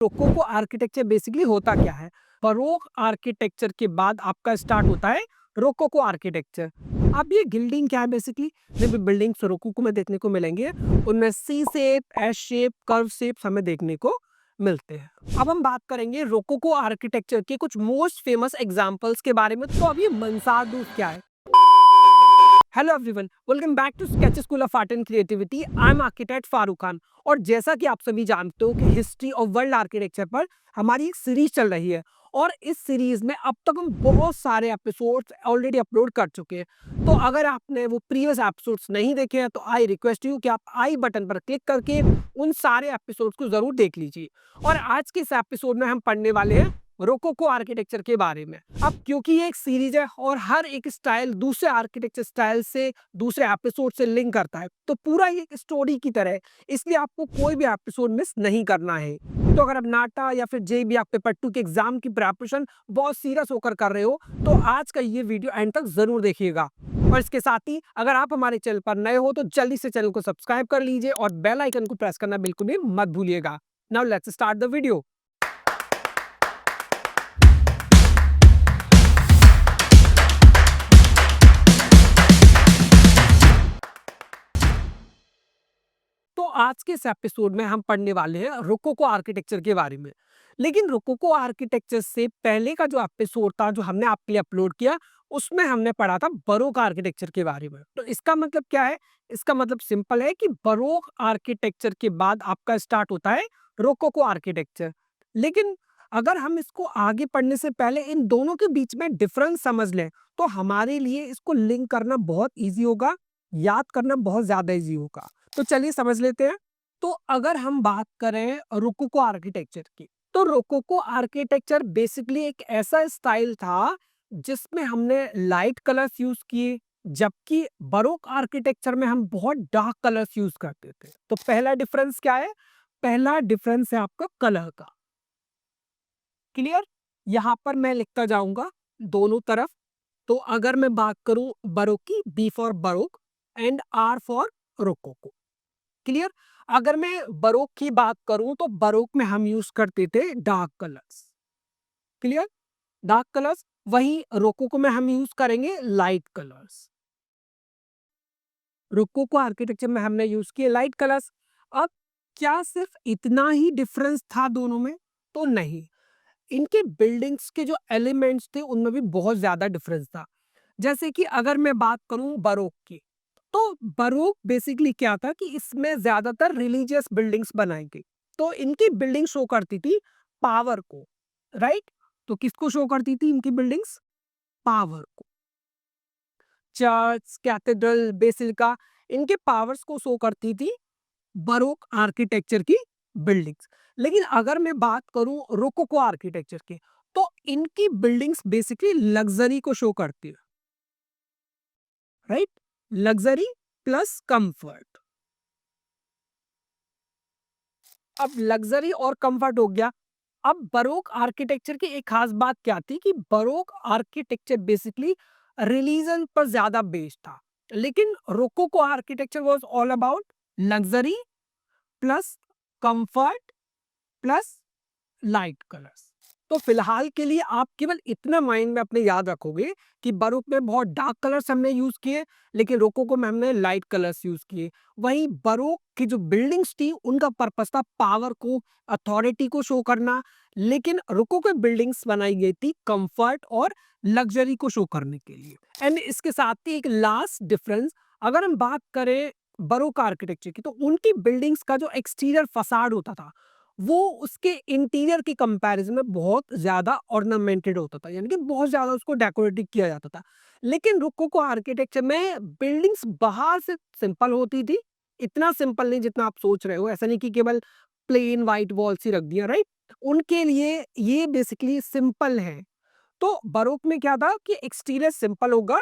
Rococo architecture basically होता क्या है? बरोक आर्किटेक्चर के बाद आपका स्टार्ट होता है रोकोको आर्किटेक्चर। अब ये गिल्डिंग क्या है बेसिकली? जब बिल्डिंग्स रोकोको में देखने को मिलेंगे, उनमें C shape, S shape, curve shapes हमें देखने को मिलते हैं। अब हम बात करेंगे रोकोको आर्किटेक्चर के कुछ मोस्ट फेमस एग्जांपल्स के बारे में। तो अब ये मंसारडूफ क्या है? Hello everyone, welcome back to sketch school of art and creativity. I am architect Farooq Khan. और जैसा कि आप सभी जानते हो कि हिस्ट्री ऑफ वर्ल्ड आर्किटेक्चर पर हमारी एक सीरीज चल रही है और इस सीरीज में अब तक हम बहुत सारे एपिसोड्स ऑलरेडी अपलोड कर चुके हैं। तो अगर आपने वो प्रीवियस एपिसोड्स नहीं देखे हैं तो आई रिक्वेस्ट यू कि आप आई बटन पर क्लिक करके उन सारे एपिसोड्स को जरूर देख लीजिए। और आज के इस एपिसोड में हम पढ़ने वाले हैं रोकोको आर्किटेक्चर के बारे में। अब क्योंकि ये एक सीरीज है और हर एक स्टाइल दूसरे आर्किटेक्चर स्टाइल से, दूसरे एपिसोड से लिंक करता है, तो पूरा ये एक स्टोरी की तरह है, इसलिए आपको कोई भी एपिसोड मिस नहीं करना है। तो अगर आप नाटा या फिर जेईबी आप पेपर 2 के एग्जाम की प्रिपरेशन बहुत सीरियस होकर कर रहे हो तो आज का ये वीडियो एंड तक जरूर देखिएगा। और इसके साथ ही अगर आप हमारे चैनल पर नए हो तो जल्दी से चैनल को सब्सक्राइब कर लीजिए और बेल आइकन को प्रेस करना बिल्कुल भी मत भूलिएगा। Now let's start the video. तो आज के इस एपिसोड में हम पढ़ने वाले हैं रोकोको आर्किटेक्चर के बारे में। लेकिन रोकोको आर्किटेक्चर से पहले का जो एपिसोड था जो हमने आपके लिए अपलोड किया, उसमें हमने पढ़ा था बरोक आर्किटेक्चर के बारे में। तो इसका मतलब क्या है? इसका मतलब सिंपल है कि बरोक आर्किटेक्चर के बाद आपका स्टार्ट होता है रोकोको आर्किटेक्चर। लेकिन अगर हम इसको आगे पढ़ने से पहले इन दोनों के बीच में डिफरेंस समझ लें तो हमारे लिए इसको लिंक करना बहुत ईजी होगा, याद करना बहुत ज्यादा ईजी होगा। तो चलिए समझ लेते हैं। तो अगर हम बात करें रोकोको आर्किटेक्चर की, तो रोकोको आर्किटेक्चर बेसिकली एक ऐसा स्टाइल था जिसमें हमने लाइट कलर्स यूज किए, जबकि बरोक आर्किटेक्चर में हम बहुत डार्क कलर्स यूज करते थे। तो पहला डिफरेंस क्या है? पहला डिफरेंस है आपका कलर का। क्लियर? यहां पर मैं लिखता जाऊंगा दोनों तरफ। तो अगर मैं बात करूं बरोक की, B for baroque and R for rococo. Clear? अगर मैं बरोक की बात करूं तो बरोक में हम यूज करते थे dark colours. Clear? Dark colours. वहीं रोकोको में हम यूज करेंगे लाइट कलर्स। रोकोको आर्किटेक्चर में हमने यूज किए लाइट कलर्स। अब क्या सिर्फ इतना ही डिफरेंस था दोनों में? तो नहीं, इनके बिल्डिंग्स के जो एलिमेंट्स थे उनमें भी बहुत ज्यादा डिफरेंस था। जैसे कि अगर मैं बात करूं बरोक की, तो बरोक बेसिकली क्या था कि इसमें ज्यादातर रिलीजियस बिल्डिंग्स बनाई गई। तो इनकी बिल्डिंग शो करती थी पावर को, राइट? तो किसको शो करती थी इनकी बिल्डिंग्स? पावर को। चर्च, कैथेड्रल, बेसिलिका, इनके पावर्स को शो करती थी बरोक आर्किटेक्चर की बिल्डिंग्स। लेकिन अगर मैं बात करूं रोकोको आर्किटेक्चर की, तो इनकी बिल्डिंग्स बेसिकली लग्जरी को शो करती है, राइट? Luxury plus comfort. अब लग्जरी और कंफर्ट हो गया। अब बरोक आर्किटेक्चर की एक खास बात क्या थी कि बरोक आर्किटेक्चर बेसिकली रिलीजन पर ज्यादा बेस्ड था, लेकिन rococo architecture was all about luxury plus comfort plus light colours. तो फिलहाल के लिए आप केवल इतना माइंड में अपने याद रखोगे कि बरोक में बहुत डार्क कलर्स हमने यूज किए, लेकिन रोकोको में हमने लाइट कलर्स यूज किए। वहीं बरोक की जो बिल्डिंग्स थी उनका पर्पस था पावर को, अथॉरिटी को शो करना, लेकिन रोकोको बिल्डिंग्स बनाई गई थी कंफर्ट और लग्जरी को शो करने के लिए। एंड इसके साथ ही एक लास्ट डिफरेंस, अगर हम बात करें बरोक आर्किटेक्चर की, तो उनकी बिल्डिंग्स का जो एक्सटीरियर फसाड होता था वो उसके इंटीरियर की कंपैरिजन में बहुत ज्यादा ऑर्नामेंटेड होता था, यानी कि बहुत ज्यादा उसको डेकोरेटिव किया जाता था। लेकिन रोकोको आर्किटेक्चर में बिल्डिंग्स बाहर से सिंपल होती थी, इतना सिंपल नहीं जितना आप सोच रहे हो। ऐसा नहीं कि केवल प्लेन व्हाइट वॉल्स ही रख दिया, राइट? उनके लिए ये बेसिकली सिंपल है। तो बरोक में क्या था कि एक्सटीरियर सिंपल होगा,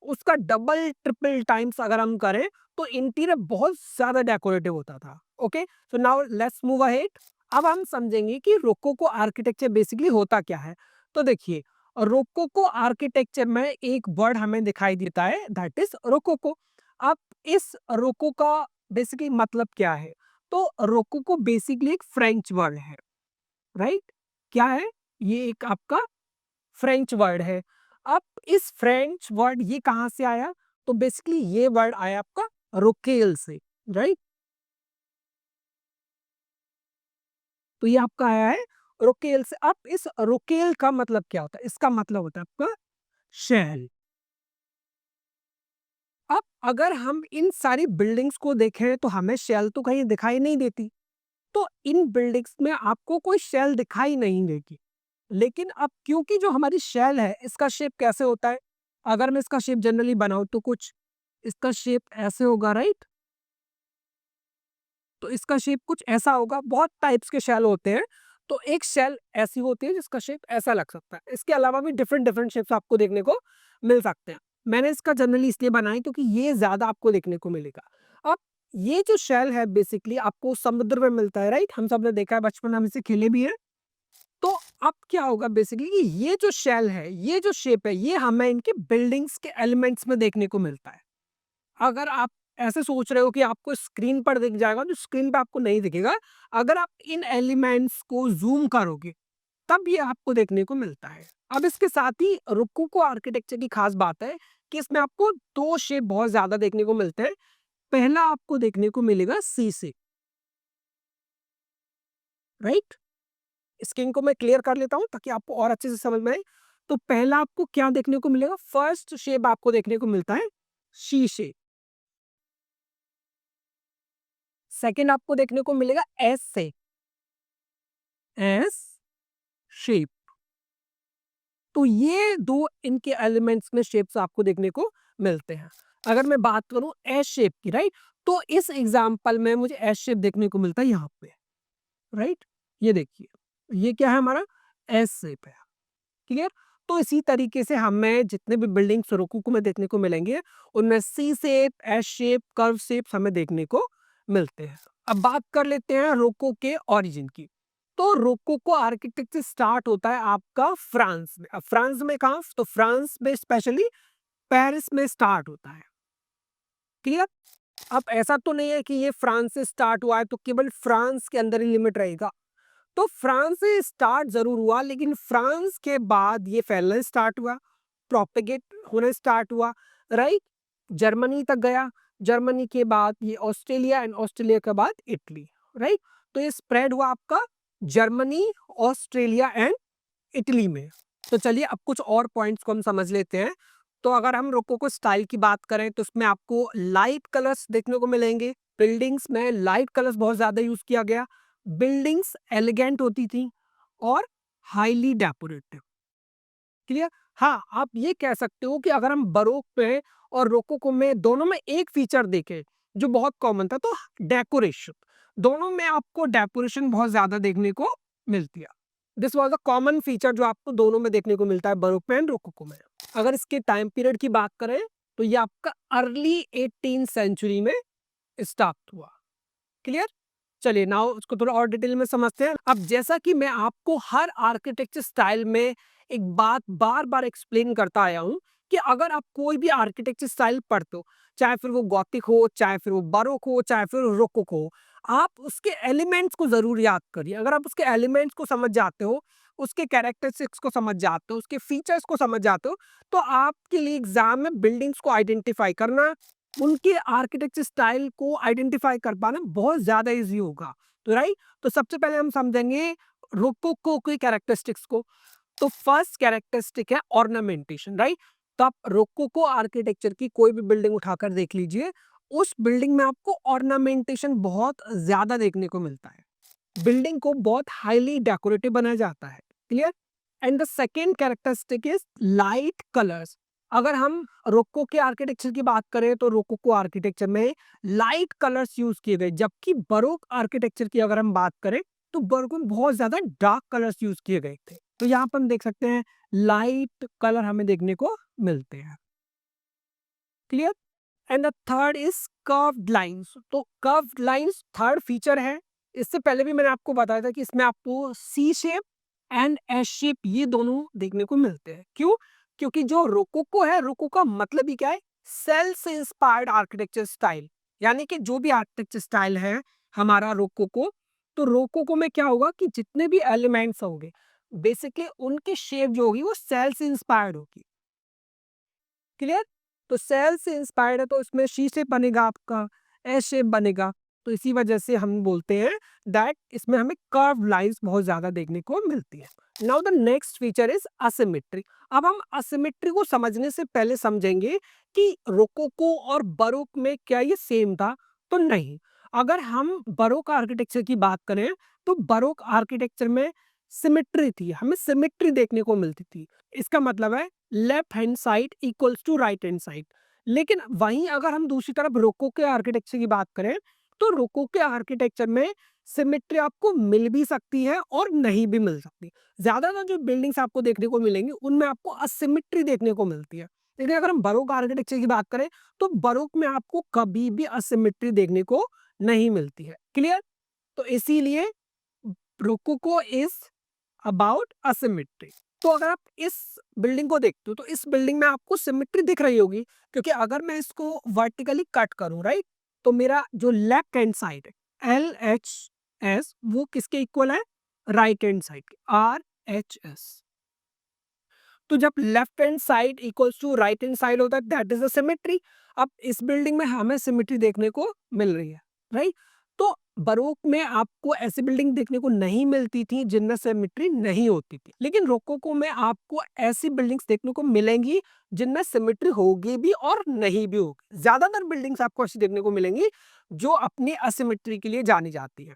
उसका डबल ट्रिपल टाइम्स अगर हम करें तो इंटीरियर बहुत ज्यादा डेकोरेटिव होता था। Okay, so now let's move ahead. अब हम समझेंगे कि रोकोको आर्किटेक्चर बेसिकली होता क्या है। तो देखिए, रोकोको आर्किटेक्चर में एक वर्ड हमें दिखाई देता है, दैट इज रोकोको। अब इस रोको का बेसिकली मतलब क्या है? तो रोकोको बेसिकली एक फ्रेंच वर्ड है। राइट? क्या है? ये एक आपका फ्रेंच वर्ड है। अब इस फ्रेंच वर्ड ये कहाँ से आया? तो बेसिकली ये वर्ड आया आपका रोकेल से, राइट? तो ये आपका आया है रोकेल से। अब इस रोकेल का मतलब क्या होता है? इसका मतलब होता है आपका शैल। अब अगर हम इन सारी बिल्डिंग्स को देखें तो हमें शेल तो कहीं दिखाई नहीं देती। तो इन बिल्डिंग्स में आपको कोई शेल दिखाई नहीं देगी। लेकिन अब क्योंकि जो हमारी शेल है इसका शेप कैसे होता है? अगर मैं इसका शेप जनरली बनाऊँ तो कुछ इसका शेप ऐसे होगा, राइट? तो इसका शेप कुछ ऐसा होगा, बहुत टाइप्स के शेल होते हैं। तो एक शेल ऐसी होती है जिसका शेप ऐसा लग सकता है। इसके अलावा भी डिफरेंट डिफरेंट शेप्स आपको देखने को मिल सकते हैं। मैंने इसका जनरली इसलिए बनाई क्योंकि ये ज़्यादा आपको देखने को मिलेगा। अब ये जो शेल है बेसिकली आपको समुद्र में मिलता है, राइट? हम सब ने देखा है, बचपन में हम इससे खेले भी हैं। तो अब क्या होगा बेसिकली कि ये जो शेल है, ये जो शेप है, ये हमें इनके बिल्डिंग्स के एलिमेंट्स में देखने को मिलता है। अगर आप ऐसे सोच रहे हो कि आपको स्क्रीन पर दिख जाएगा, तो स्क्रीन पे आपको नहीं दिखेगा। अगर आप इन एलिमेंट्स को ज़ूम करोगे, तब ये आपको देखने को मिलता है। अब इसके साथ ही रोकोको आर्किटेक्चर की खास बात है कि इसमें आपको 2 शेप बहुत ज़्यादा देखने को मिलते हैं। पहला आपको देखने को मिलेगा सी शेप, राइट? स्क्रीन को मैं क्लियर कर लेता हूँ ताकि आपको और अच्छे से समझ में आए। तो पहला आपको क्या देखने को मिलेगा? फर्स्ट शेप आपको देखने को मिलता है सी शेप। सेकंड आपको देखने को मिलेगा एस से, एस शेप। तो ये 2 इनके एलिमेंट्स में शेप्स आपको देखने को मिलते हैं। अगर मैं बात करूँ एस शेप की, राइट? तो इस एग्ज़ाम्पल में मुझे एस शेप देखने को मिलता है यहाँ पे, राइट? ये देखिए, ये क्या है हमारा? एस शेप है, क्लियर? तो इसी तरीके से हमें जितने भी बिल्डिंग्स रोकोको में देखने को मिलेंगे, उनमें C shape, S shape, curve shapes हमें देखने को मिलते हैं। अब बात कर लेते हैं रोको के ओरिजिन की। तो रोकोको आर्किटेक्चर स्टार्ट होता है आपका फ्रांस में। अब फ्रांस में कहाँ? तो फ्रांस में स्पेशली पेरिस में स्टार्ट होता है, क्लियर? अब ऐसा तो नहीं है कि ये फ्रांस से स्टार्ट हुआ है तो केवल फ्रांस के अंदर ही लिमिट रहेगा। तो फ्रांस से स्टार्ट ज़रूर हुआ, लेकिन फ्रांस के बाद ये फैलना स्टार्ट हुआ, प्रोपेगेट होना स्टार्ट हुआ, राइट? जर्मनी तक गया, जर्मनी के बाद ये ऑस्ट्रेलिया एंड ऑस्ट्रेलिया के बाद इटली, राइट? तो ये स्प्रेड हुआ आपका जर्मनी, ऑस्ट्रेलिया एंड इटली में। तो चलिए अब कुछ और पॉइंट्स को हम समझ लेते हैं। तो अगर हम रोकोको स्टाइल की बात करें तो उसमें आपको लाइट कलर्स देखने को मिलेंगे। बिल्डिंग्स में लाइट कलर्स बहुत ज़्यादा यूज़ किया गया। बिल्डिंग्स एलिगेंट होती थी और हाईली डेकोरेटिव, क्लियर? हाँ, आप ये कह सकते हो कि अगर हम बरोक में और रोकोको में दोनों में एक फीचर देखें जो बहुत कॉमन था, तो डेकोरेशन। दोनों में आपको डेकोरेशन बहुत ज़्यादा देखने को मिलती है। This was a common feature जो आपको दोनों में देखने को मिलता है, बरोक में एंड रोकोको में। अगर इसके टाइम पीरियड की बात करें तो ये आपका अर्ली 18th सेंचुरी में स्टार्ट हुआ, क्लियर? चलिए नाउ उसको थोड़ा और डिटेल में समझते हैं। अब जैसा कि मैं आपको हर आर्किटेक्चर स्टाइल में एक बात बार-बार एक्सप्लेन करता आया हूँ कि अगर आप कोई भी आर्किटेक्चर स्टाइल पढ़ते हो, चाहे फिर वो गॉथिक हो, चाहे फिर वो बारोक हो, चाहे फिर रोकोको हो, आप उसके एलिमेंट्स को ज़रूर याद करिए। अगर आप उसके एलिमेंट्स को समझ जाते हो, उसके कैरेक्टरिस्टिक्स को समझ जाते हो, उसके फीचर्स को समझ जाते हो, तो आपके लिए एग्ज़ाम में बिल्डिंग्स को आइडेंटिफ़ाई करना, उनके आर्किटेक्चर स्टाइल को आइडेंटिफ़ाई कर पाना बहुत ज़्यादा ईज़ी होगा। तो राइट? तो सबसे पहले हम समझेंगे रोकोको की कैरेक्टरिस्टिक्स को। तो फर्स्ट कैरेक्टरिस्टिक है ऑर्नामेंटेशन, राइट? तो आप रोकोको आर्किटेक्चर की कोई भी बिल्डिंग उठाकर देख लीजिए, उस बिल्डिंग में आपको ऑर्नामेंटेशन बहुत ज़्यादा देखने को मिलता है। बिल्डिंग को बहुत हाईली डेकोरेटिव बनाया जाता है, clear? And the second characteristic is light colours. अगर हम रोको के आर्किटेक्चर की बात करें तो रोकोको आर्किटेक्चर में लाइट कलर्स यूज किए गए, जबकि बरोक आर्किटेक्चर की अगर हम बात करें तो बरोक में बहुत ज्यादा डार्क कलर्स यूज किए गए थे। तो यहाँ पर हम देख सकते हैं लाइट कलर हमें देखने को मिलते हैं, clear? And the third is curved lines. तो कर्व्ड लाइंस थर्ड फीचर है। इससे पहले भी मैंने आपको बताया था कि इसमें आपको सी शेप एंड एस शेप ये दोनों देखने को मिलते हैं। क्यों? क्योंकि जो रोकोको है, रोकोको का मतलब ही क्या है? सेल से इंस्पायर्ड आर्किटेक्चर स्टाइल। यानी कि जो भी आर्किटेक्चर स्टाइल है हमारा रोकोको, तो रोकोको में क्या होगा कि जितने भी एलिमेंट्स होंगे बेसिकली उनकी शेप जो होगी वो सेल से इंस्पायर्ड होगी। क्लियर? तो सेल से इंस्पायर्ड है तो इसमें शी शेप बनेगा आपका, एस शेप बनेगा। तो इसी वजह से हम बोलते हैं दैट इसमें हमें कर्व लाइंस बहुत ज्यादा देखने को मिलती है। Now the next feature is asymmetry. अब हम असिमेट्री को समझने से पहले समझेंगे कि रोकोको और बरोक में क्या ये सेम था? तो नहीं। अगर हम बरोक आर्किटेक्चर की बात करें तो बरोक आर्किटेक्चर में सिमेट्री थी, हमें सिमेट्री देखने को मिलती थी। इसका मतलब है left hand side equals to right hand side. लेकिन वहीं अगर हम दूसरी तरफ रोको के आर्किटेक्चर की बात करें तो रोको के आर्किटेक्चर में सिमेट्री आपको मिल भी सकती है और नहीं भी मिल सकती। ज्यादातर जो बिल्डिंग्स आपको देखने को मिलेंगी उनमें आपको असिमेट्री देखने को मिलती है। लेकिन अगर हम बरोक आर्किटेक्चर की बात करें तो बरोक में आपको कभी भी असिमेट्री देखने को नहीं मिलती है। क्लियर? तो इसीलिए रोकोको इज अबाउट असिमेट्री। तो अगर आप इस बिल्डिंग को देखते हो तो इस बिल्डिंग में आपको सिमेट्री दिख रही होगी, क्योंकि अगर मैं इसको वर्टिकली कट करूं राइट, तो मेरा जो left hand side L H S एस वो किसके इक्वल है? राइट हैंड साइड के, आर एच एस। तो जब left hand side equals to right hand side होता है दैट इज अ सिमेट्री। अब इस बिल्डिंग में हमें सिमेट्री देखने को मिल रही है राइट। तो बरोक में आपको ऐसी बिल्डिंग देखने को नहीं मिलती थी जिनमें सिमेट्री नहीं होती थी, लेकिन रोकोको में आपको ऐसी बिल्डिंग्स देखने को मिलेंगी जिनमें सिमेट्री होगी भी और नहीं भी होगी। ज्यादातर बिल्डिंग्स आपको ऐसी देखने को मिलेंगी जो अपनी असिमेट्री के लिए जानी जाती है।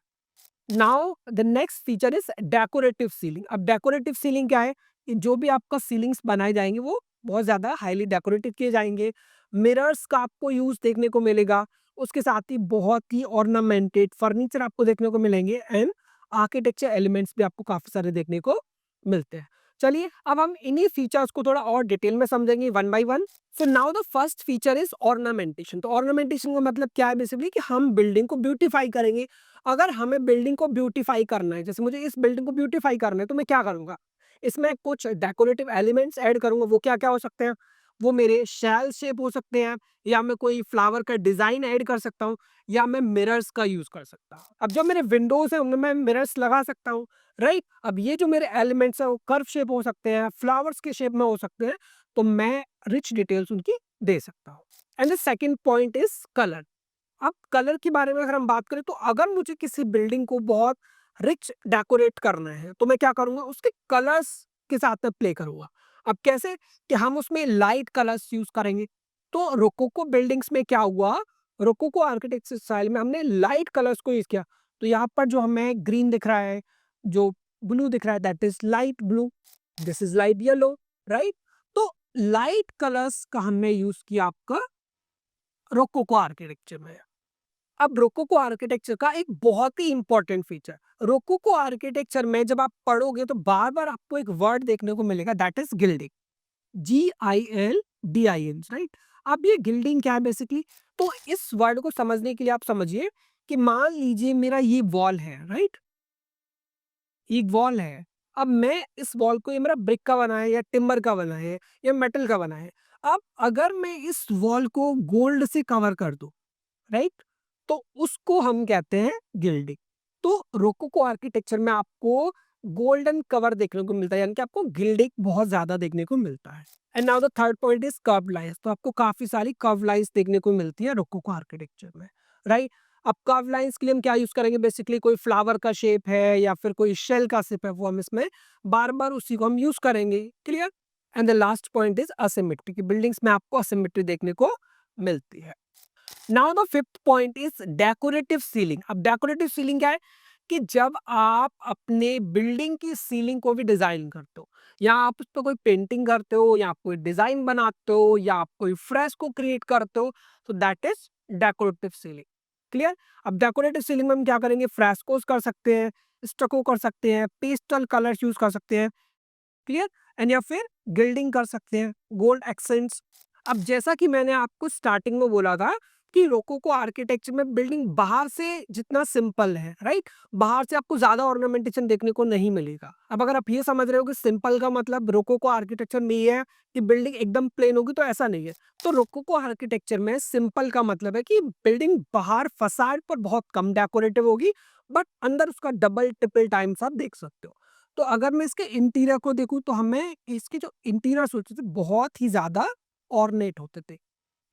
Now the next feature is decorative ceiling. अब डेकोरेटिव सीलिंग क्या है कि जो भी आपका सीलिंग्स बनाए जाएंगे वो बहुत ज्यादा हाईली डेकोरेटिव किए जाएंगे। मिरर्स का आपको यूज देखने को मिलेगा, उसके साथ ही बहुत ही ऑर्नामेंटेड फर्नीचर आपको देखने को मिलेंगे एंड आर्किटेक्चर एलिमेंट्स भी आपको काफी सारे देखने को मिलते हैं। चलिए अब हम इन्हीं फीचर्स को थोड़ा और डिटेल में समझेंगे one by one. So now the first feature is ornamentation. तो ऑर्नामेंटेशन का मतलब क्या है? बेसिकली कि हम बिल्डिंग को ब्यूटीफाई करेंगे। अगर हमें बिल्डिंग को ब्यूटीफाई करना है, जैसे मुझे इस बिल्डिंग को ब्यूटीफाई करना है तो मैं क्या करूंगा? इसमें कुछ डेकोरेटिव एलिमेंट्स ऐड करूंगा। वो क्या क्या हो सकते हैं? वो मेरे शैल शेप हो सकते हैं, या मैं कोई फ्लावर का डिजाइन ऐड कर सकता हूँ, या मैं मिरर्स का यूज कर सकता हूँ। अब जो मेरे विंडोज है उनमें मैं मिरर्स लगा सकता हूँ राइट। अब ये जो मेरे एलिमेंट्स है वो कर्व शेप हो सकते हैं, फ्लावर्स के शेप में हो सकते हैं, तो मैं रिच डिटेल्स उनकी दे सकता हूँ। And the second point is colour. अब कलर के बारे में अगर हम बात करें तो अगर मुझे किसी बिल्डिंग को बहुत रिच डेकोरेट करना है तो मैं क्या करूंगा? उसके कलर्स के साथ में प्ले करूंगा। अब कैसे? कि हम उसमें लाइट कलर्स यूज करेंगे। तो रोकोको बिल्डिंग्स में क्या हुआ, रोकोको आर्किटेक्चर स्टाइल में हमने लाइट कलर्स को यूज किया। तो यहाँ पर जो हमें ग्रीन दिख रहा है, जो ब्लू दिख रहा है that is light blue, this is light yellow right. तो लाइट कलर्स का हमने यूज किया आपका रोकोको आर्किटेक्चर में। अब रोकोको आर्किटेक्चर का एक बहुत ही इंपॉर्टेंट फीचर, रोकोको आर्किटेक्चर में जब आप पढ़ोगे तो बार बार आपको एक वर्ड देखने को मिलेगा दैट इज गिल्डिंग, GILDIN राइट। अब ये गिल्डिंग क्या है बेसिकली? तो इस वर्ड को समझने के लिए आप समझिए कि मान लीजिए मेरा ये वॉल है राइट, एक वॉल है। अब मैं इस वॉल को, ये मेरा ब्रिक का बना है या टिम्बर का बना है या मेटल का बना है। अब अगर मैं इस वॉल को गोल्ड से कवर कर दूं राइट, तो उसको हम कहते हैं गिल्डिंग। तो रोकोको आर्किटेक्चर में आपको गोल्डन कवर देखने को मिलता है, यानी कि आपको गिल्डिंग बहुत ज्यादा देखने को मिलता है। And now the third point is curve lines. तो आपको काफी सारी कर्व लाइंस देखने को मिलती है रोकोको आर्किटेक्चर में राइट। अब कर्व लाइंस के लिए हम क्या यूज करेंगे? बेसिकली कोई फ्लावर का शेप है या फिर कोई शेल का शेप है, वो हम इसमें बार बार उसी को हम यूज करेंगे। Clear? And the last point is asymmetry की बिल्डिंग्स में आपको असिमेट्री देखने को मिलती है। Now the fifth point is decorative ceiling. अब डेकोरेटिव सीलिंग क्या है? कि जब आप अपने बिल्डिंग की सीलिंग को भी डिजाइन करते हो, या आप उस पर कोई पेंटिंग करते हो, या आप कोई डिजाइन बनाते हो, या आप कोई फ्रेस्को क्रिएट करते हो, तो that is decorative ceiling. Clear? अब डेकोरेटिव सीलिंग में हम क्या करेंगे? फ्रेस्कोस कर सकते हैं, स्टको कर सकते हैं, पेस्टल कलर्स यूज कर सकते हैं। क्लियर? एंड या फिर गिल्डिंग कर सकते हैं, गोल्ड एक्सेंट्स। अब जैसा कि मैंने आपको स्टार्टिंग में बोला था कि रोकोको आर्किटेक्चर में बिल्डिंग बाहर से जितना सिंपल है राइट, बाहर से आपको ज्यादा ऑर्नामेंटेशन देखने को नहीं मिलेगा। अब अगर आप ये समझ रहे हो कि सिंपल का मतलब रोकोको आर्किटेक्चर में ये है कि बिल्डिंग एकदम प्लेन होगी, तो ऐसा नहीं है। तो रोकोको आर्किटेक्चर में सिंपल का मतलब है कि बिल्डिंग बाहर फसाड पर बहुत कम डेकोरेटिव होगी, बट अंदर उसका डबल ट्रिपल टाइम्स आप देख सकते हो। तो अगर मैं इसके इंटीरियर को देखूँ तो हमें इसके जो इंटीरियर्स होते थे बहुत ही ज़्यादा ऑर्नेट होते थे।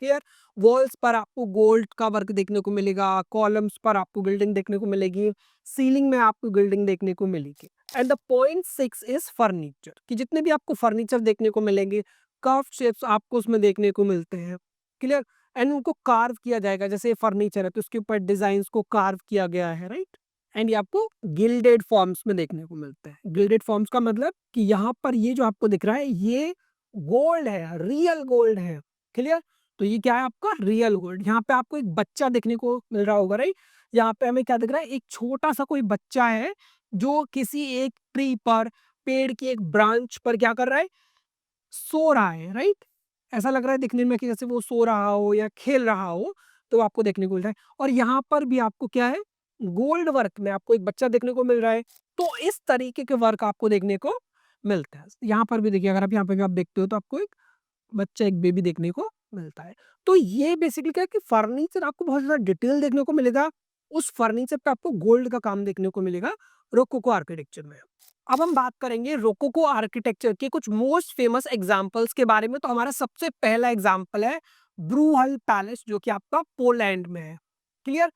क्लियर? वॉल्स पर आपको गोल्ड का वर्क देखने को मिलेगा, कॉलम्स पर आपको गिल्डिंग देखने को मिलेगी, सीलिंग में आपको गिल्डिंग देखने को मिलेगी। And the point 6 is furniture कि जितने भी आपको फर्नीचर देखने को मिलेंगे, कर्व्ड शेप्स आपको उसमें देखने को मिलते हैं। क्लियर? एंड उनको कार्व किया जाएगा, जैसे ये फर्नीचर है तो उसके ऊपर डिज़ाइन्स को कार्व किया गया है, राइट? एंड ये आपको गिल्डेड फॉर्म्स में देखने को मिलते हैं। गिल्डेड फॉर्म्स का मतलब कि यहाँ पर ये जो आपको दिख रहा है ये गोल्ड है, रियल गोल्ड है। क्लियर? तो ये क्या है आपका रियल गोल्ड। यहाँ पे आपको एक बच्चा देखने को मिल रहा होगा, राइट? यहाँ पे हमें क्या दिख रहा है, एक छोटा-सा कोई बच्चा है जो किसी एक ट्री पर, पेड़ की एक ब्रांच पर क्या कर रहा है, सो रहा है, राइट? ऐसा लग रहा है दिखने में कि जैसे वो सो रहा हो या खेल रहा हो, तो आपको देखने को मिल रहा है। और यहाँ पर भी आपको क्या है, गोल्ड वर्क में आपको एक बच्चा देखने को मिल रहा है। तो इस तरीके के वर्क आपको देखने को मिलता है। यहाँ पर भी देखिए, अगर आप यहाँ पे भी आप देखते हो तो आपको एक बच्चा, एक बेबी देखने को मिलता है। तो ये बेसिकली क्या है कि फर्नीचर आपको बहुत ज़्यादा डिटेल देखने को मिलेगा। उस फर्नीचर पे आपको गोल्ड का काम देखने को मिलेगा रोकोको आर्किटेक्चर में। अब हम बात करेंगे रोकोको आर्किटेक्चर के कुछ मोस्ट फेमस एग्जांपल्स के बारे में। तो हमारा सबसे पहला एग्जांपल है ब्रूहल पैलेस, जो कि आपका पोलैंड में है। क्लियर?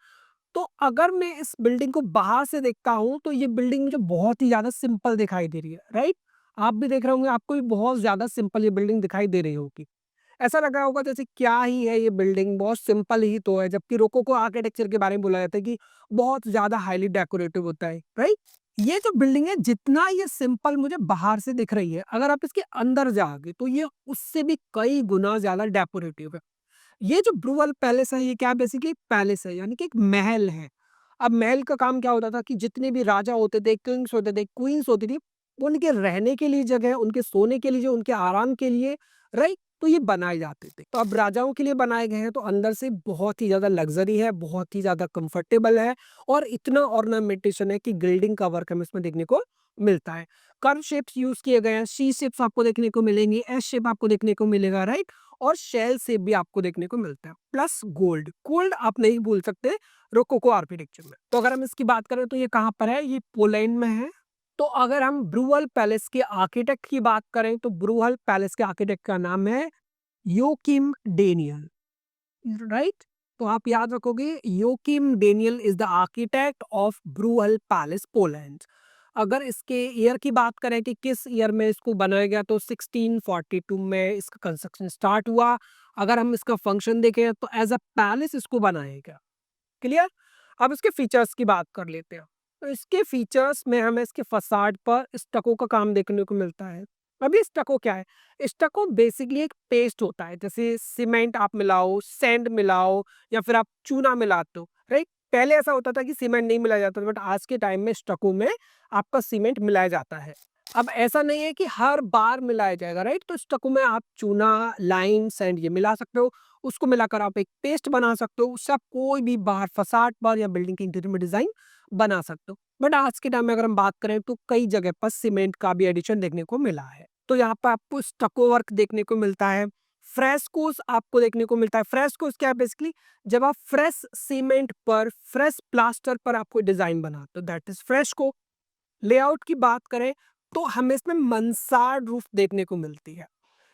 तो अगर मैं इस बिल्डिंग को बाहर से देखता हूँ तो ये बिल्डिंग मुझे बहुत ही ज़्यादा सिंपल दिखाई दे रही है, राइट? आप भी देख रहे होंगे, आपको भी बहुत ज़्यादा सिंपल ये बिल्डिंग दिखाई दे रही होगी। ऐसा लग रहा होगा जैसे क्या ही है ये बिल्डिंग, बहुत सिंपल ही तो है, जबकि रोकोको आर्किटेक्चर के बारे में बोला जाता है कि बहुत ज़्यादा हाईली डेकोरेटिव होता है, राइट? ये जो बिल्डिंग है, जितना ये सिंपल मुझे बाहर से दिख रही है, अगर आप इसके अंदर जाओगे तो ये उससे भी कई गुना ज़्यादा डेकोरेटिव है। ये जो ब्रूअल पैलेस है, ये क्या बेसिकली पैलेस है, यानी कि एक महल है। अब महल का काम क्या होता था कि जितने भी राजा होते थे, किंग्स होते थे, क्वींस होती थी, उनके रहने के लिए जगह, उनके सोने के लिए, जो उनके आराम के लिए, राइट? तो ये बनाए जाते थे। तो अब राजाओं के लिए बनाए गए हैं, तो अंदर से बहुत ही ज़्यादा लग्ज़री है, बहुत ही ज़्यादा कंफर्टेबल है और इतना ऑर्नामेंटेशन है कि गिल्डिंग का वर्क हमें इसमें देखने को मिलता है। कर्व शेप्स यूज़ किए गए हैं, सी शेप्स आपको देखने को मिलेंगी, एस शेप आपको देखने को मिलेगा, राइट? और शेल शेप भी आपको देखने को मिलता है, प्लस गोल्ड। गोल्ड आप नहीं भूल सकते रोकोको आर्किटेक्चर में। तो अगर हम इसकी बात करें तो ये कहाँ पर है? ये पोलैंड में है। तो अगर हम ब्रूअल पैलेस के आर्किटेक्ट की बात करें तो ब्रूअल पैलेस के आर्किटेक्ट का नाम है योकिम डेनियल, राइट? तो आप याद रखोगे, Joachim Daniel is the architect of Bruhl palace Poland. अगर इसके ईयर की बात करें कि किस ईयर में इसको बनाया गया, तो 1642 में इसका कंस्ट्रक्शन स्टार्ट हुआ। अगर हम इसका फंक्शन देखें तो एज अ पैलेस इसको बनाया गया। क्लियर? अब इसके फीचर्स की बात कर लेते हैं। तो इसके फीचर्स में हमें इसके फसाड पर स्टको का काम देखने को मिलता है। अभी स्टको क्या है? स्टको बेसिकली एक पेस्ट होता है, जैसे सीमेंट आप मिलाओ, सैंड मिलाओ या फिर आप चूना मिलाते हो, राइट? पहले ऐसा होता था कि सीमेंट नहीं मिलाया जाता था, बट आज के टाइम में स्टको में आपका सीमेंट मिलाया जाता है। अब ऐसा नहीं है कि हर बार मिलाया जाएगा, राइट? तो स्टको में आप चूना, लाइम, सैंड ये मिला सकते हो। उसको मिलाकर आप एक पेस्ट बना सकते हो। उससे आप कोई भी बाहर फसाड पर या बिल्डिंग के इंटीरियर में डिजाइन बना सकते हो। बट आज के टाइम में अगर हम बात करें तो कई जगह पर सीमेंट का भी एडिशन देखने को मिला है। तो यहाँ पर आपको स्टको वर्क देखने को मिलता है। फ्रेस्कोस आपको देखने को मिलता है। फ्रेस्कोस क्या है? बेसिकली जब आप फ्रेश सीमेंट पर, फ्रेश प्लास्टर पर आप कोई डिजाइन बनाते हो, दैट इज फ्रेस्को। लेआउट की बात करें तो हमें इसमें मंसार्ड रूफ देखने को मिलती है।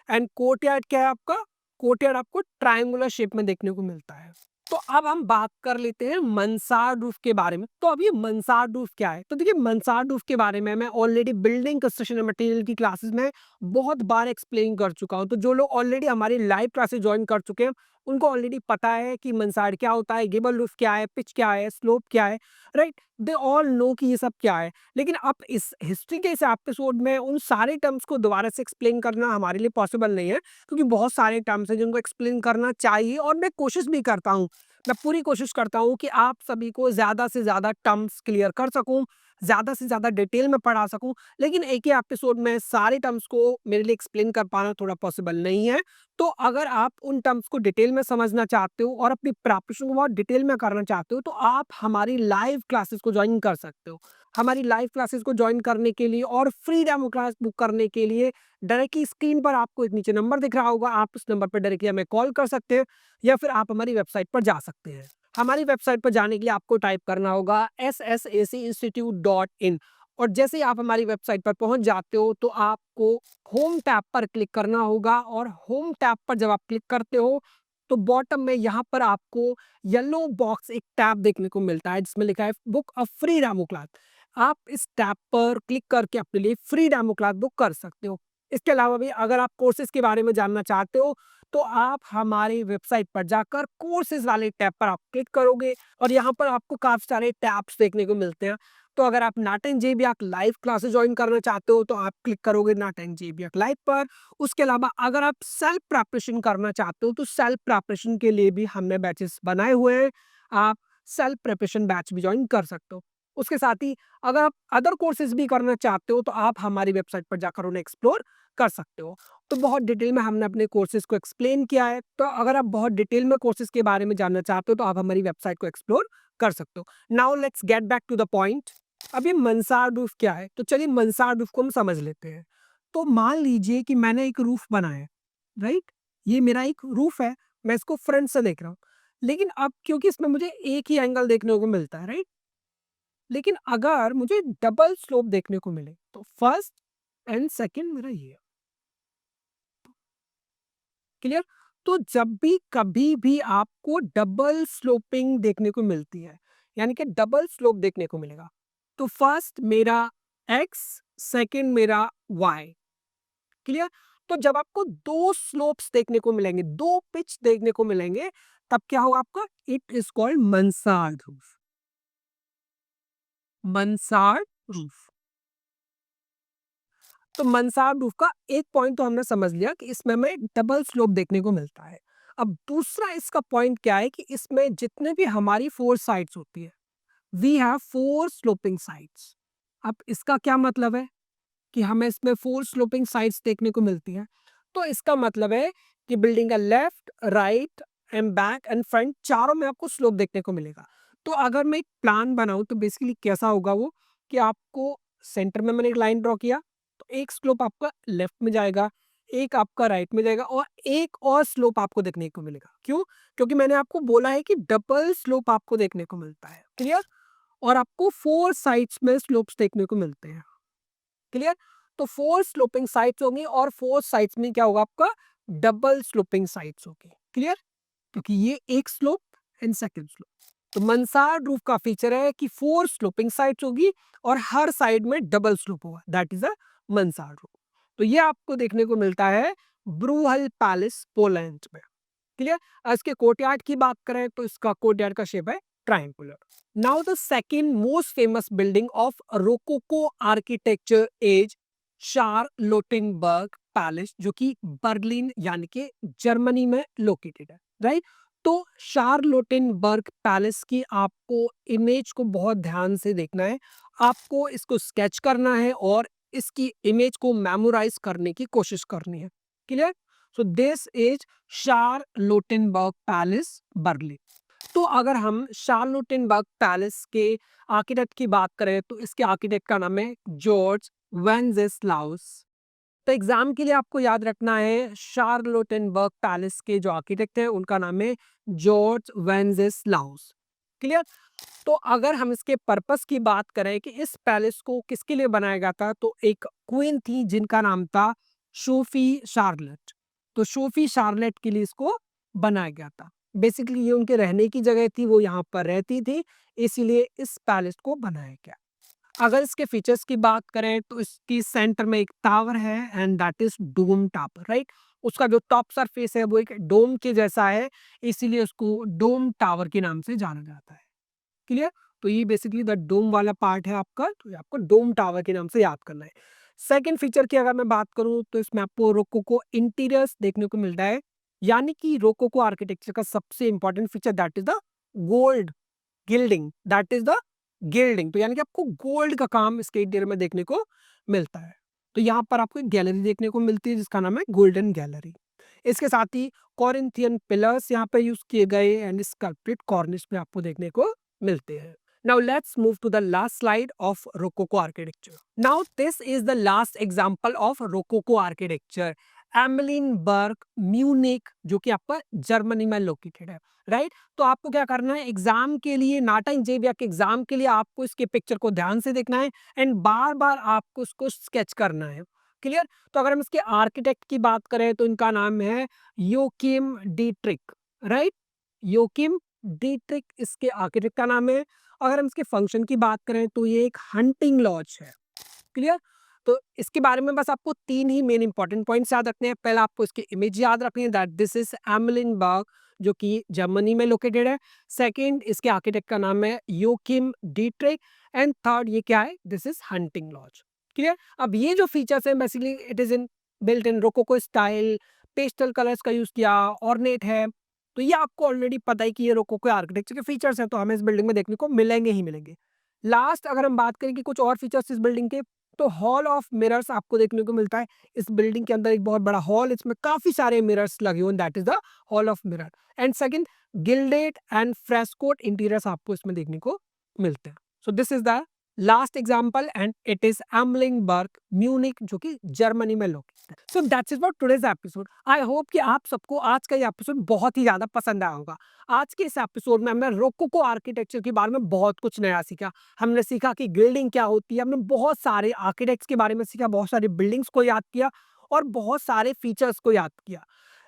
एंड कोर्टयार्ड क्या है आपका? कोर्टयार्ड आपको ट्रायंगुलर शेप में देखने को मिलता है। तो अब हम बात कर लेते हैं मंसार्ड रूफ के बारे में। तो अब ये मंसार्ड रूफ क्या है? तो देखिए, मंसार्ड रूफ के बारे में मैं ऑलरेडी बिल्डिंग कंस्ट्रक्शन मटेरियल की क्लासेस में बहुत बार एक्सप्लेन कर चुका हूँ। तो जो लोग ऑलरेडी हमारी लाइव क्लासेस ज्वाइन कर चुके हैं, उनको ऑलरेडी पता है कि मंसार्ड क्या होता है, गेबल रूफ क्या है, पिच क्या है, स्लोप क्या है, राइट? दे ऑल नो कि ये सब क्या है। लेकिन अब इस हिस्ट्री के इस एपिसोड में उन सारे टर्म्स को दोबारा से एक्सप्लेन करना हमारे लिए पॉसिबल नहीं है, क्योंकि बहुत सारे टर्म्स हैं जिनको एक्सप्लेन करना चाहिए और मैं कोशिश भी करता हूँ। मैं पूरी कोशिश करता हूँ कि आप सभी को ज़्यादा से ज़्यादा टर्म्स क्लियर कर सकूँ, ज़्यादा से ज़्यादा डिटेल में पढ़ा सकूँ। लेकिन एक ही एपिसोड में सारे टर्म्स को मेरे लिए एक्सप्लेन कर पाना थोड़ा पॉसिबल नहीं है। तो अगर आप उन टर्म्स को डिटेल में समझना चाहते हो और अपनी प्रिपरेशन को बहुत डिटेल में करना चाहते हो, तो आप हमारी लाइव क्लासेस को ज्वाइन कर सकते हो। हमारी लाइव क्लासेस को ज्वाइन करने के लिए और फ्री डेमो क्लास बुक करने के लिए डायरेक्टली स्क्रीन पर आपको एक नीचे नंबर दिख रहा होगा, आप उस नंबर पर डायरेक्टली हमें कॉल कर सकते हैं या फिर आप हमारी वेबसाइट पर जा सकते हैं। हमारी वेबसाइट पर जाने के लिए आपको टाइप करना होगा ssacinstitute.in और जैसे ही आप हमारी वेबसाइट पर पहुंच जाते हो तो आपको होम टैब पर क्लिक करना होगा और होम टैब पर जब आप क्लिक करते हो तो बॉटम में यहाँ पर आपको येलो बॉक्स एक टैब देखने को मिलता है जिसमें लिखा है book a free demo class. आप इस टैब पर क्लिक करके अपने लिए फ्री डेमो क्लास बुक कर सकते हो। इसके अलावा भी अगर आप कोर्सेज के बारे में जानना चाहते हो तो आप हमारी वेबसाइट पर जाकर कोर्सेज वाले टैब पर आप क्लिक करोगे और यहाँ पर आपको काफी सारे टैब्स देखने को मिलते हैं। तो अगर आप नाट एंड जेबीएक लाइव क्लासेस ज्वाइन करना चाहते हो तो आप क्लिक करोगे नाट एंड जेबीएक लाइव पर। उसके अलावा अगर आप सेल्फ प्रिपरेशन करना चाहते हो तो सेल्फ प्रिपरेशन के लिए भी हमने बैचेस बनाए हुए हैं। आप सेल्फ प्रिपरेशन बैच भी ज्वाइन कर सकते हो। उसके साथ ही अगर आप अदर कोर्सेज भी करना चाहते हो तो आप हमारी वेबसाइट पर जाकर उन्हें एक्सप्लोर कर सकते हो। तो बहुत डिटेल में हमने अपने कोर्सेज को एक्सप्लेन किया है। तो अगर आप बहुत डिटेल में कोर्सेज के बारे में जानना चाहते हो तो आप हमारी वेबसाइट को एक्सप्लोर कर सकते हो। Now let's get back to the point. अब ये मानसर्ड रूफ क्या है? तो चलिए मानसर्ड रूफ को हम समझ लेते हैं। तो मान लीजिए कि मैंने एक रूफ बनाया है, राइट? ये मेरा एक रूफ है, मैं इसको फ्रंट से देख रहा हूँ। लेकिन अब क्योंकि इसमें मुझे एक ही एंगल देखने को मिलता है, राइट? लेकिन अगर मुझे डबल स्लोप देखने को मिले तो फर्स्ट एंड सेकंड मेरा ये है। क्लियर? तो जब भी कभी भी आपको डबल स्लोपिंग देखने को मिलती है, यानी कि डबल स्लोप देखने को मिलेगा, तो फर्स्ट मेरा एक्स, सेकंड मेरा वाई। क्लियर? तो जब आपको दो स्लोप्स देखने को मिलेंगे, दो पिच देखने को मिलेंगे, तब क्या होगा आपका? It is called mansard roof. mansard roof. तो mansard रूफ का एक पॉइंट तो हमने समझ लिया कि इसमें हमें डबल स्लोप देखने को मिलता है। अब दूसरा इसका पॉइंट क्या है कि इसमें जितने भी हमारी फोर साइड्स होती है, we have four sloping sides. अब इसका क्या मतलब है कि हमें इसमें फोर स्लोपिंग साइड्स देखने को मिलती हैं? तो इसका मतलब है कि बिल्डिंग का left, right and back and front चारों में आपको स्लोप देखने को मिलेगा। तो अगर मैं एक प्लान बनाऊं तो बेसिकली कैसा होगा वो कि आपको सेंटर में मैंने एक लाइन ड्रॉ किया तो एक स्लोप आपका लेफ्ट में जाएगा, एक आपका राइट में जाएगा और एक और स्लोप आपको देखने को मिलेगा। क्यों? क्योंकि मैंने आपको बोला है कि डबल स्लोप आपको देखने को मिलता है। क्लियर? और आपको फोर साइड्स में स्लोप्स देखने को मिलते हैं। क्लियर? तो फोर स्लोपिंग साइड्स होंगी और फोर साइड्स में क्या होगा आपका? डबल स्लोपिंग साइड्स होगी। क्लियर? क्योंकि ये एक स्लोप एंड सेकंड स्लोप। तो mansard रूफ का फीचर है कि फोर स्लोपिंग साइड्स होगी और हर साइड में डबल स्लोप होगा। That is a mansard roof. तो ये आपको देखने को मिलता है ब्रूहल पैलेस पोलैंड में। क्लियर? इसके कोर्टयार्ड की बात करें तो इसका कोर्टयार्ड का शेप है triangular. Now the second most famous building of rococo architecture is Charlottenburg palace, जो कि बर्लिन यानी कि जर्मनी में लोकेटेड है, राइट? तो शार्लोटेनबर्ग पैलेस की आपको इमेज को बहुत ध्यान से देखना है। आपको इसको स्केच करना है और इसकी इमेज को मेमोराइज करने की कोशिश करनी है। Clear? So this is Charlottenburg palace, Berlin. तो अगर हम शार्लोटेनबर्ग पैलेस के आर्किटेक्ट की बात करें तो इसके आर्किटेक्ट का नाम है जॉर्ज वेंजेस्लाउस। तो एग्जाम के लिए आपको याद रखना है शार्लोटेनबर्ग पैलेस के जो आर्किटेक्ट है उनका नाम है जॉर्ज वेंजेस्लाउस। क्लियर? तो अगर हम इसके पर्पस की बात करें कि इस पैलेस को किसके लिए बनाया गया था, तो एक क्वीन थी जिनका नाम था सोफी शार्लेट। तो सोफी शार्लेट के लिए इसको बनाया गया था। बेसिकली ये उनके रहने की जगह थी, वो यहाँ पर रहती थी, इसीलिए इस पैलेस को बनाया गया। अगर इसके फीचर्स की बात करें तो इसकी सेंटर में एक टावर है and that is dome tower, right? उसका जो टॉप सरफेस है वो एक डोम के जैसा है, इसीलिए उसको डोम टावर के नाम से जाना जाता है। क्लियर? तो ये बेसिकली द डोम वाला पार्ट है आपका, तो ये आपको डोम टावर के नाम से याद करना है। सेकंड फीचर की अगर मैं बात करूं तो इसमें आपको रोकोको इंटीरियर्स देखने को मिलता है, यानी कि रोकोको आर्किटेक्चर का सबसे important feature that is the gold gilding. That is the gilding, तो यानी कि आपको गोल्ड का काम इसके इंटीरियर में देखने को मिलता है। तो यहाँ पर आपको एक गैलरी देखने को मिलती है जिसका नाम है गोल्डन गैलरी। इसके साथ ही कॉरिंथियन पिलर्स यहाँ पे यूज किए गए एंड स्कल्प्टेड कॉर्निश पे आपको देखने को मिलते हैं। Now let's move to the last slide of Rococo architecture. Now this is the last example of Rococo architecture Amalienburg Munich, जो कि आपका जर्मनी में लोकेटेड है, राइट। तो आपको क्या करना है, एग्जाम के लिए नाटा इंजेविया के एग्जाम के लिए आपको इसके पिक्चर को ध्यान से देखना है एंड बार बार आपको उसको स्केच करना है। क्लियर। तो अगर हम इसके आर्किटेक्ट की बात करें तो इनका नाम है योकिम डीट्रिक, राइट। योकिम डीट्रिक इसके आर्किटेक्ट का नाम है। अगर हम इसके फंक्शन की बात करें तो ये एक हंटिंग लॉज है। क्लियर। तो इसके बारे में बस आपको तीन ही मेन इंपॉर्टेंट पॉइंट्स याद रखने हैं। पहला आपको इसके इमेज याद रखनी है, दैट दिस इज एमलिनबर्ग, जो कि जर्मनी में लोकेटेड है। सेकंड, इसके आर्किटेक्ट का नाम है योकिम डीट्रिक। एंड थर्ड, ये क्या है, this is hunting lodge. Clear. अब ये जो फीचर्स हैं basically it is in built in rococo style, pastel colours का यूज किया, ऑर्नेट है। तो ये आपको ऑलरेडी पता है कि ये रोकोको आर्किटेक्चर के फीचर्स हैं, तो हमें इस बिल्डिंग में देखने को मिलेंगे ही मिलेंगे। लास्ट अगर हम बात करें कि कुछ और फीचर्स इस बिल्डिंग के, तो हॉल ऑफ मिरर्स आपको देखने को मिलता है। इस बिल्डिंग के अंदर एक बहुत बड़ा हॉल, इसमें काफी सारे मिरर्स लगे हुए, that is the hall of mirror. And second, gilded and frescoed interiors आपको इसमें देखने को मिलते हैं। So this is the last example and it is Amalienburg Munich, जो कि जर्मनी में लोकेटेड है। So that's it for today's episode. I hope कि आप सबको आज का ये एपिसोड बहुत ही ज्यादा पसंद आया होगा। आज के इस एपिसोड में हमने रोकोको आर्किटेक्चर के बारे में बहुत कुछ नया सीखा। हमने सीखा कि गिल्डिंग क्या होती है, हमने बहुत सारे आर्किटेक्ट्स के बारे में सीखा, बहुत सारी बिल्डिंग्स को याद किया और बहुत सारे फीचर्स को याद किया।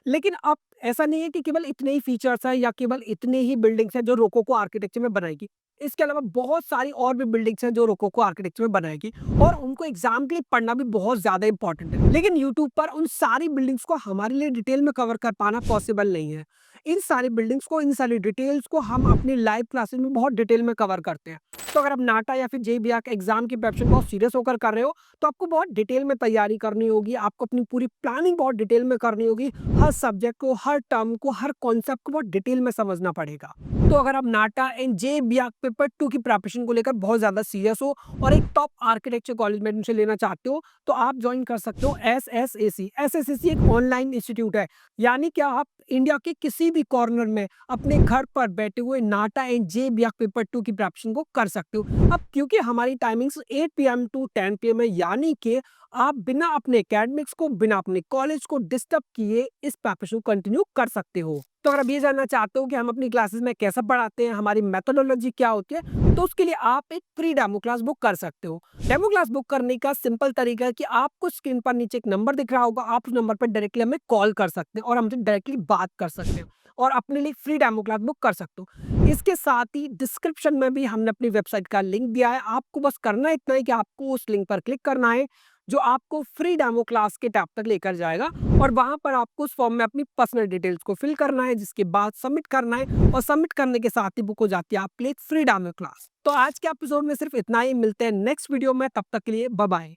लेकिन अब ऐसा नहीं है कि केवल इतने ही फीचर्स हैं या केवल इतने ही बिल्डिंग्स हैं जो रोकोको आर्किटेक्चर में बनाएगी। इसके अलावा बहुत सारी और भी बिल्डिंग्स हैं जो रोकोको आर्किटेक्चर में बनाएगी और उनको एग्जाम के लिए पढ़ना भी बहुत ज्यादा इंपॉर्टेंट है। लेकिन यूट्यूब पर उन सारी बिल्डिंग्स को हमारे लिए डिटेल में कवर कर पाना पॉसिबल नहीं है। इन सारी बिल्डिंग्स को, इन सारी डिटेल्स को हम अपनी लाइव क्लासेस में बहुत डिटेल में कवर करते हैं। तो अगर आप नाटा या फिर जेबीआर के एग्जाम की प्रिपरेशन बहुत सीरियस होकर कर रहे हो तो आपको बहुत डिटेल में तैयारी करनी होगी, आपको अपनी पूरी प्लानिंग बहुत डिटेल में करनी होगी। हर सब्जेक्ट को, हर टर्म को, हर कॉन्सेप्ट को बहुत डिटेल में समझना पड़ेगा। तो अगर आप नाटा एंड जेबीआर पेपर 2 की प्रिपरेशन को लेकर बहुत ज्यादा सीरियस हो और एक टॉप आर्किटेक्चर कॉलेज में एडमिशन लेना चाहते हो तो आप ज्वाइन कर सकते हो एसएसएसी। एसएसएसी एक ऑनलाइन इंस्टीट्यूट है, यानी कि आप इंडिया के किसी भी कॉर्नर में अपने घर पर बैठे हुए नाटा एंड जेबीआर पेपर 2 की प्रिपरेशन को कर सकते हो। अब क्योंकि हमारी टाइमिंग्स 8 पीएम टू 10 पीएम है, यानी कि आप बिना अपने एकेडमिक्स को, बिना अपने कॉलेज को डिस्टर्ब किए इस प्रिपरेशन को कंटिन्यू कर सकते हो। तो अगर आप ये जानना चाहते हो कि हम अपनी क्लासेस में कैसा पढ़ाते हैं, हमारी मेथोडोलॉजी क्या होती है, तो उसके लिए आप एक फ्री डेमो क्लास बुक कर सकते हो। डेमो क्लास बुक करने का सिंपल तरीका है कि आपको स्क्रीन पर नीचे एक नंबर दिख रहा होगा, आप उस नंबर पर डायरेक्टली हमें कॉल कर सकते हैं और हमसे डायरेक्टली बात कर सकते हैं और अपने लिए फ्री डेमो क्लास बुक कर सकते हो। इसके साथ ही डिस्क्रिप्शन में भी हमने अपनी वेबसाइट का लिंक दिया है। आपको बस करना इतना है कि आपको उस लिंक पर क्लिक करना है जो आपको फ्री डेमो क्लास के टैब तक लेकर जाएगा और वहां पर आपको उस फॉर्म में अपनी पर्सनल डिटेल्स को फिल करना है, जिसके बाद सबमिट करना है और सबमिट करने के साथ ही बुक हो जाती है आपके लिए फ्री डेमो क्लास। तो आज के एपिसोड में सिर्फ इतना ही, मिलते हैं नेक्स्ट वीडियो में, तब तक के लिए बाय बाय।